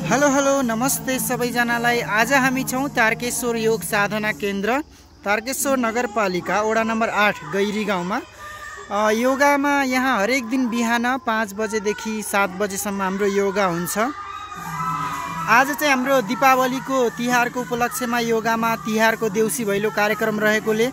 Hello hello नमस्ते सबैजनालाई। आज हामी छौँ तारकेश्वर योग साधना केन्द्र, तारकेश्वर नगरपालिका वडा नम्बर 8 गैरी गाउँमा। योगामा यहाँ हरेक दिन बिहान 5 बजेदेखि 7 बजेसम्म हाम्रो योगा हुन्छ। आज चाहिँ हाम्रो दीपावलीको तिहारको उपलक्ष्यमा योगामा तिहारको देउसी भैलो कार्यक्रम रहेकोले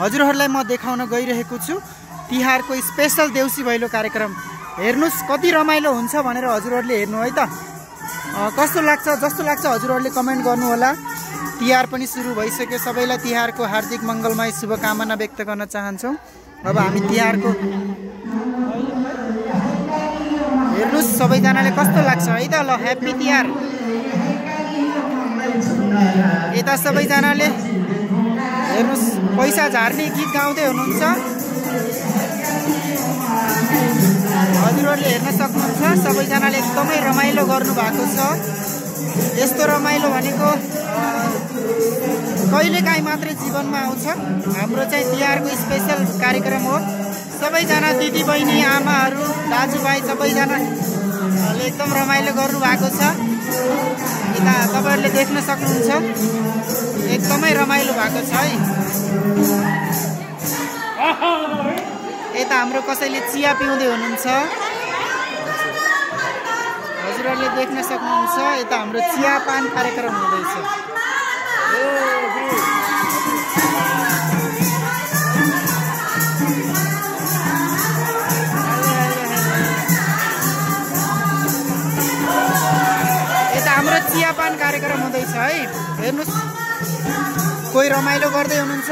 हजुरहरूलाई म देखाउन गइरहेको छु तिहारको स्पेशल देउसी भैलो कार्यक्रम। हेर्नुस् कति रमाइलो हुन्छ भनेर हजुरहरूले हेर्नु है त। कस्तो लाग्छ जस्तो लाग्छ हजुरहरूले कमेन्ट गर्नु होला। तिहार पनि सुरु भइसक्यो, सबैलाई तिहारको हार्दिक मङ्गलमय शुभकामना व्यक्त गर्न चाहन्छौँ। अब हामी तिहारको हेर्नुस् सबैजनाले कस्तो लाग्छ है त। ल ह्याप्पी तिहार। यता सबैजनाले हेर्नुस् पैसा झार्ने गीत गाउँदै हुनुहुन्छ, हजुरहरूले हेर्न सक्नुहुन्छ। सबैजनाले एकदमै रमाइलो गर्नु भएको छ। यस्तो रमाइलो भनेको कहिलेकाहीँ मात्रै जीवनमा आउँछ। हाम्रो चाहिँ तिहारको स्पेशल कार्यक्रम हो। सबैजना दिदीबहिनी आमाहरू दाजुभाइ सबैजनाले एकदम रमाइलो गर्नु भएको छ। यता तपाईँहरूले देख्न सक्नुहुन्छ एकदमै रमाइलो भएको छ है। यता हाम्रो कसैले चिया पिउँदै हुनुहुन्छ, हजुरहरूले देख्न सक्नुहुन्छ। यता हाम्रो चियापान कार्यक्रम हुँदैछ। यता हाम्रो चियापान कार्यक्रम हुँदैछ है। हेर्नुहोस् कोही रमाइलो गर्दै हुनुहुन्छ।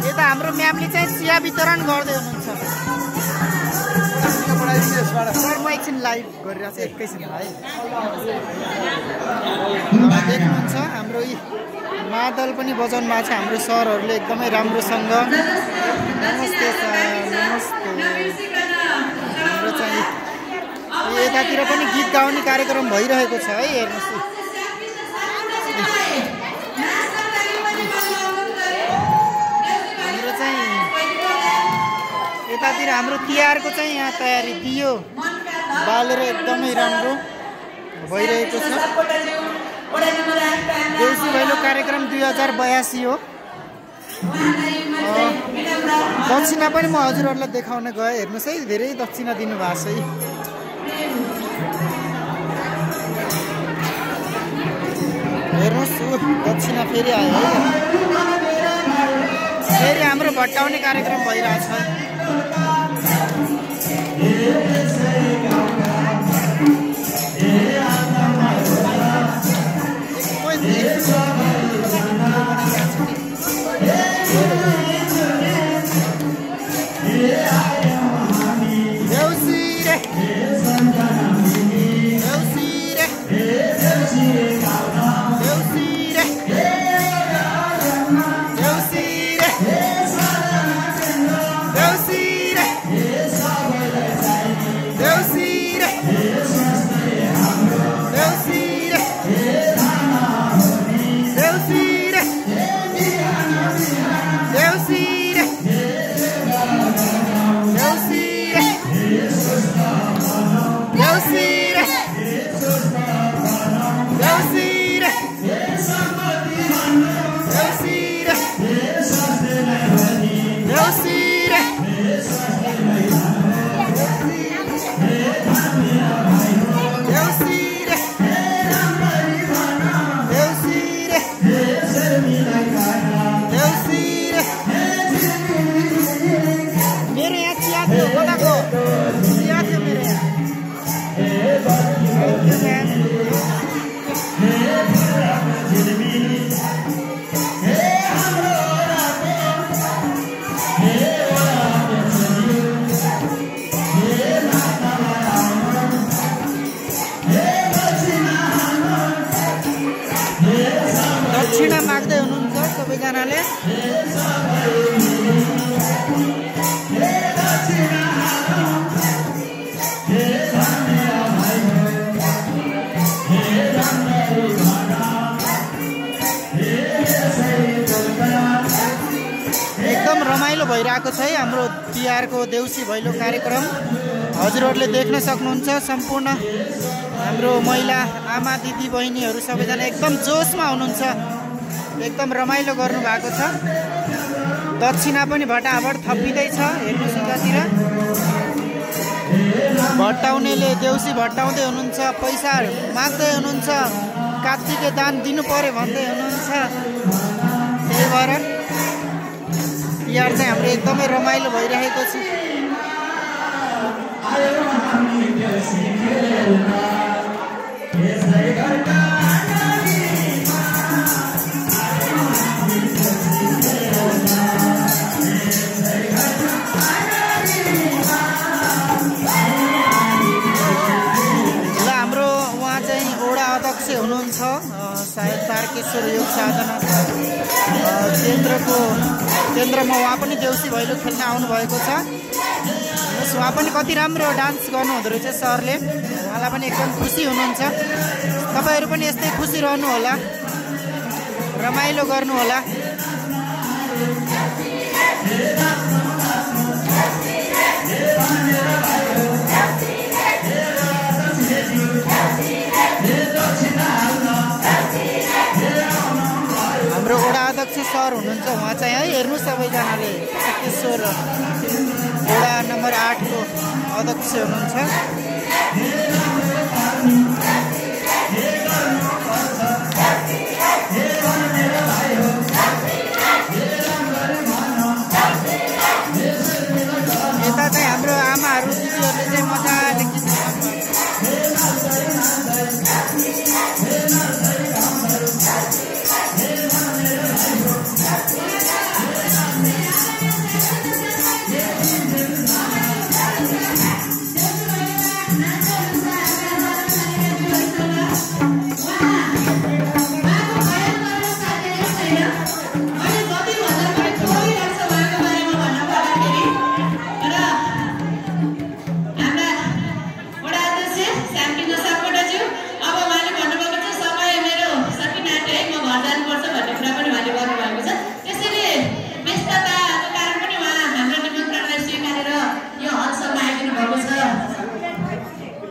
यता हाम्रो म्यामले चाहिँ चिया वितरण गर्दै हुनुहुन्छ। सर म एकछिन लाइभ गरिरहेको छु, एकैछिन है। देख्नुहुन्छ हाम्रो यी मादल पनि बजाउनु भएको छ हाम्रो सरहरूले एकदमै राम्रोसँग। नमस्ते सर, नमस्ते। हाम्रो चाहिँ यतातिर पनि गीत गाउने कार्यक्रम भइरहेको छ है। हेर्नुहोस् यतातिर हाम्रो तिहारको चाहिँ यहाँ तयारी दियो बालेर एकदमै राम्रो भइरहेको छ। देउसी भैलो कार्यक्रम 2082 हो। दक्षिणा पनि म हजुरहरूलाई देखाउन गएँ। हेर्नुहोस् है धेरै दक्षिणा दिनुभएको छ है। हेर्नुहोस् दक्षिणा फेरि आयो है। फेरि हाम्रो भट्टाउने कार्यक्रम भइरहेछ। दक्षिणा माग्दै हुनुहुन्छ सबैजनाले। एकदम रमाइलो भइरहेको छ है हाम्रो तिहारको देउसी भैलो कार्यक्रम। हजुरहरूले देख्न सक्नुहुन्छ सम्पूर्ण हाम्रो महिला आमा दिदी बहिनीहरू सबैजना एकदम जोसमा हुनुहुन्छ, एकदम रमाइलो गर्नु भएको छ। दक्षिणा पनि भटाभट थपिँदैछ, हेर्नुहोस् यतातिर। भट्टाउनेले देउसी भट्टाउँदै हुनुहुन्छ, पैसा माग्दै हुनुहुन्छ, कात्तिके दान दिनु पर्यो भन्दै हुनुहुन्छ। त्यही भएर तिहार चाहिँ हाम्रो एकदमै रमाइलो भइरहेको छ। हुनुहुन्छ सायद तारकेश्वर योग साधना केन्द्रमा उहाँ पनि देउसी भैलो खेल्न आउनुभएको छ। उहाँ पनि कति राम्रो डान्स गर्नुहुँदो रहेछ सरले, उहाँलाई पनि एकदम खुसी हुनुहुन्छ। तपाईँहरू पनि यस्तै खुसी रहनुहोला, रमाइलो गर्नुहोला। हाम्रो वडा अध्यक्ष सर हुनुहुन्छ, उहाँ चाहिँ है हेर्नु सबैजनाले तारकेश्वर वडा नम्बर 8 को अध्यक्ष हुनुहुन्छ। यता चाहिँ हाम्रो आमाहरू दिदीहरूले चाहिँ मजाले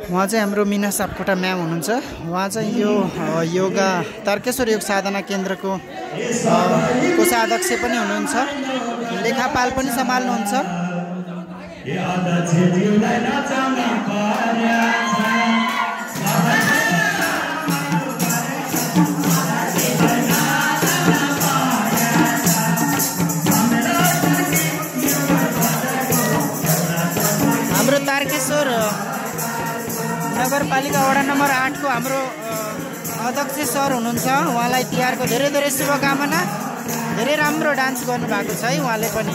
उहाँ चाहिँ हाम्रो मिना सापकोटा म्याम हुनुहुन्छ। उहाँ चाहिँ यो योगा तारकेश्वर योग साधना केन्द्रको कोषाध्यक्ष पनि हुनुहुन्छ, लेखापाल पनि सम्हाल्नुहुन्छ। हाम्रो तारकेश्वर नगरपालिका वडा नम्बर 8 को हाम्रो अध्यक्ष सर हुनुहुन्छ, उहाँलाई तिहारको धेरै धेरै शुभकामना। धेरै राम्रो डान्स गर्नुभएको छ है उहाँले पनि,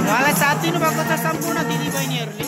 उहाँलाई साथ दिनुभएको छ सम्पूर्ण दिदीबहिनीहरूले।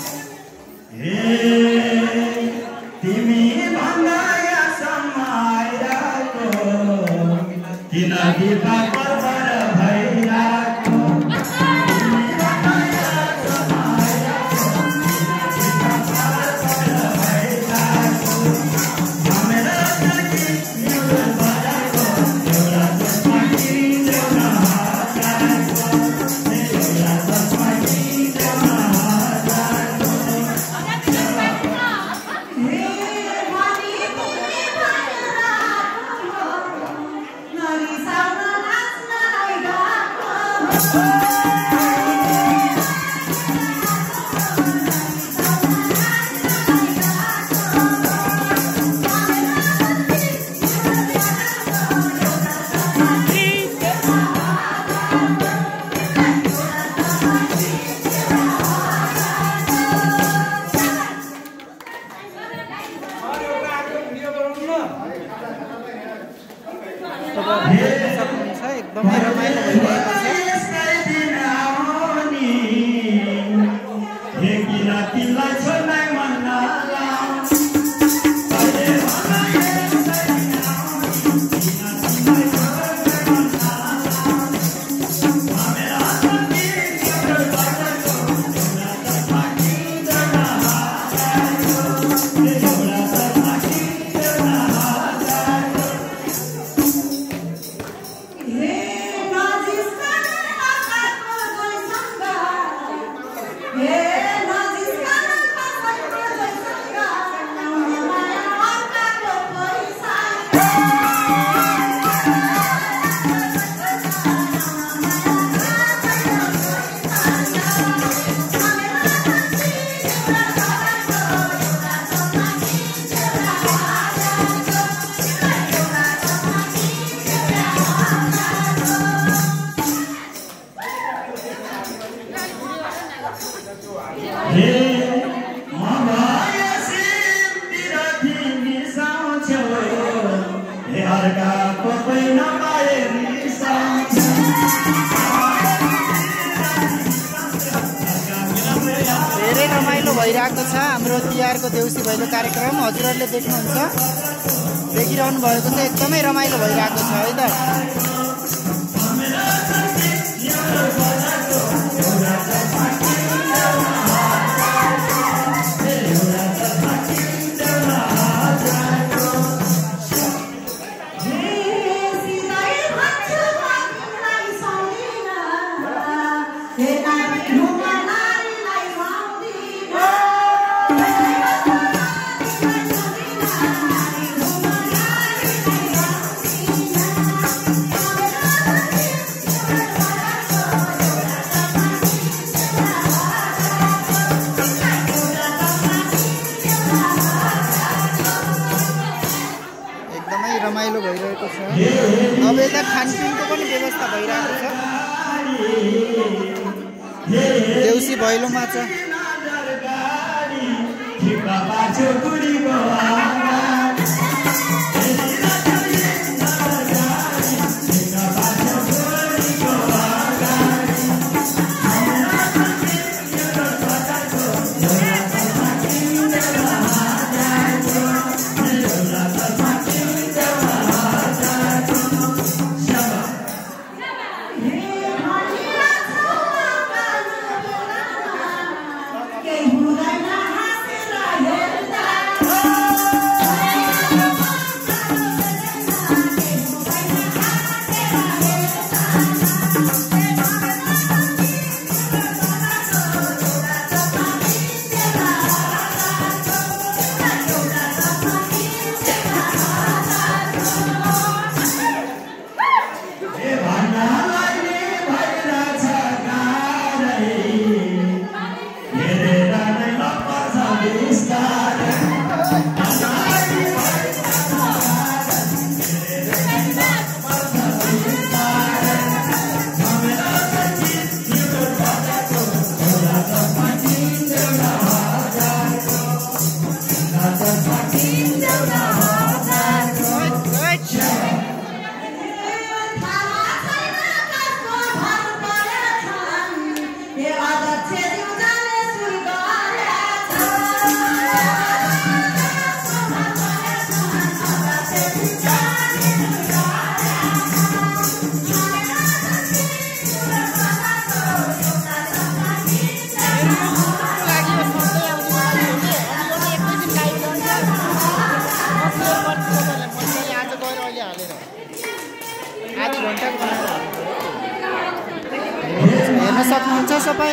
एकदमै रमाइलो भइरहेको छ। धेरै रमाइलो भइरहेको छ हाम्रो तिहारको देउसी भैलो कार्यक्रम। हजुरहरूले देख्नुहुन्छ, देखिरहनु भएको छ, एकदमै रमाइलो भइरहेको छ है त। रमाइलो भइरहेको छ। अब यता खानपिनको पनि व्यवस्था भइरहेको छ देउसी भैलोमा चाहिँ। हेर्न सक्नुहुन्छ सबै।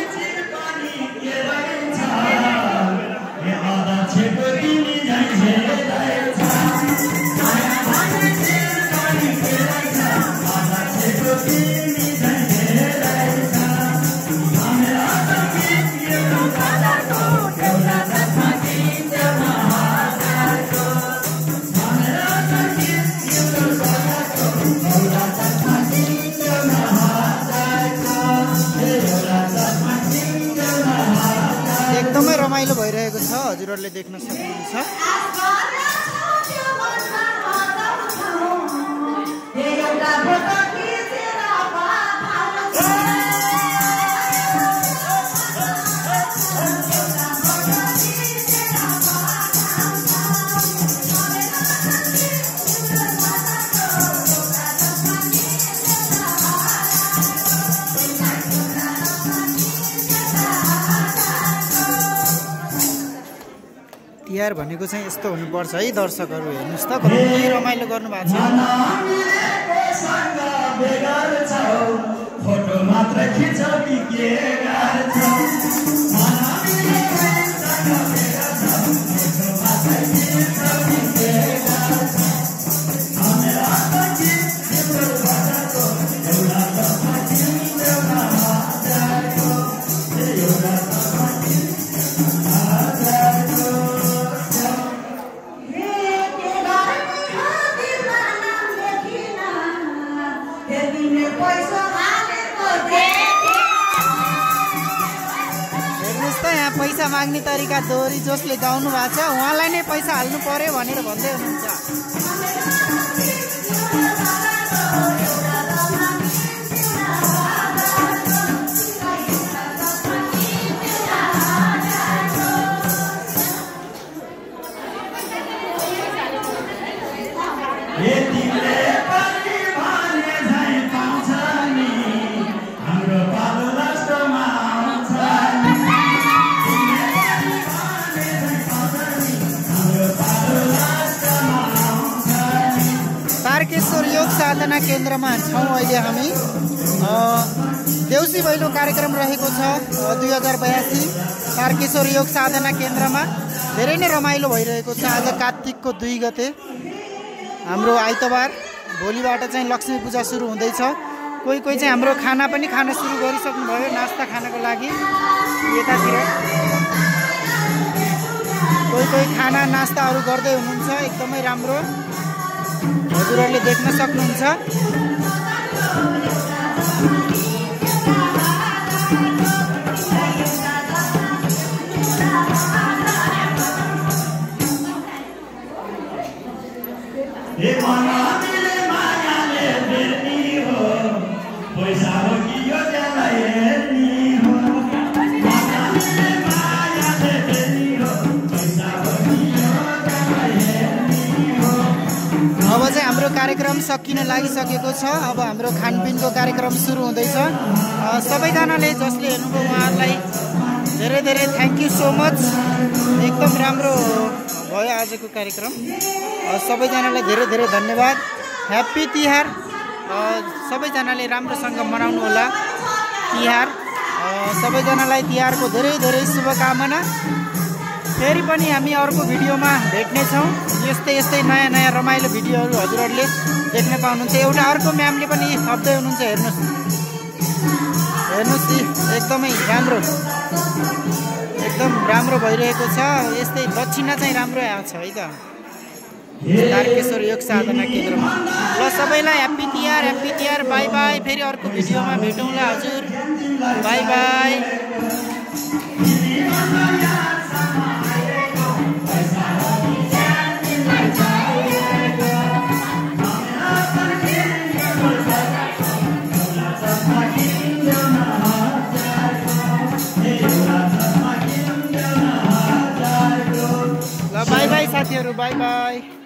एकदमै रमाइलो भइरहेको छ, हजुरहरूले देख्न सक्नुहुन्छ। तिहार भनेको चाहिँ यस्तो हुनुपर्छ है दर्शकहरू। हेर्नुहोस् त कति रमाइलो गर्नु भएको यहाँ पैसा माग्ने तरिका दोहोरी जसले गाउनु भएको छ उहाँलाई नै पैसा हाल्नु पर्यो भनेर भन्दै हुनुहुन्छ। तारकेश्वर योग साधना केन्द्रमा छौँ अहिले हामी। देउसी भैलो कार्यक्रम रहेको छ 2082 तारकेश्वर योग साधना केन्द्रमा। धेरै नै रमाइलो भइरहेको छ। आज कार्तिकको 2 गते हाम्रो आइतबार, भोलिबाट चाहिँ लक्ष्मी पूजा सुरु हुँदैछ। कोही कोही चाहिँ हाम्रो खाना पनि खान सुरु गरिसक्नुभयो, नास्ता खानको लागि यतातिर। कोही कोही खाना नास्ताहरू गर्दै हुनुहुन्छ, एकदमै राम्रो हजुरहरूले देख्न सक्नुहुन्छ। अब चाहिँ हाम्रो कार्यक्रम सकिन लागिसकेको छ। अब हाम्रो खानपिनको कार्यक्रम सुरु हुँदैछ। सबैजनाले जसले हेर्नुभयो उहाँहरूलाई धेरै धेरै थ्याङ्क यू सो मच। एकदम राम्रो भयो आजको कार्यक्रम। सबैजनालाई धेरै धेरै धन्यवाद। ह्याप्पी तिहार। सबैजनाले राम्रोसँग मनाउनु होला तिहार। सबैजनालाई तिहारको धेरै धेरै शुभकामना। फेरि पनि हामी अर्को भिडियोमा भेट्नेछौँ। यस्तै यस्तै नयाँ नयाँ रमाइलो भिडियोहरू हजुरहरूले देख्न पाउनुहुन्छ। एउटा अर्को म्यामले पनि थप्दै हुनुहुन्छ, हेर्नुहोस् हेर्नुहोस्, एकदमै राम्रो, एकदम राम्रो भइरहेको छ। यस्तै दक्षिणा चाहिँ राम्रो आएको छ है त तारकेश्वर योग साधना केन्द्रमा। ल सबैलाई happy Tihar, happy Tihar. By by. फेरि अर्को भिडियोमा भेटौँला हजुर। By by. बाई बाई साथीहरू, बाई बाई।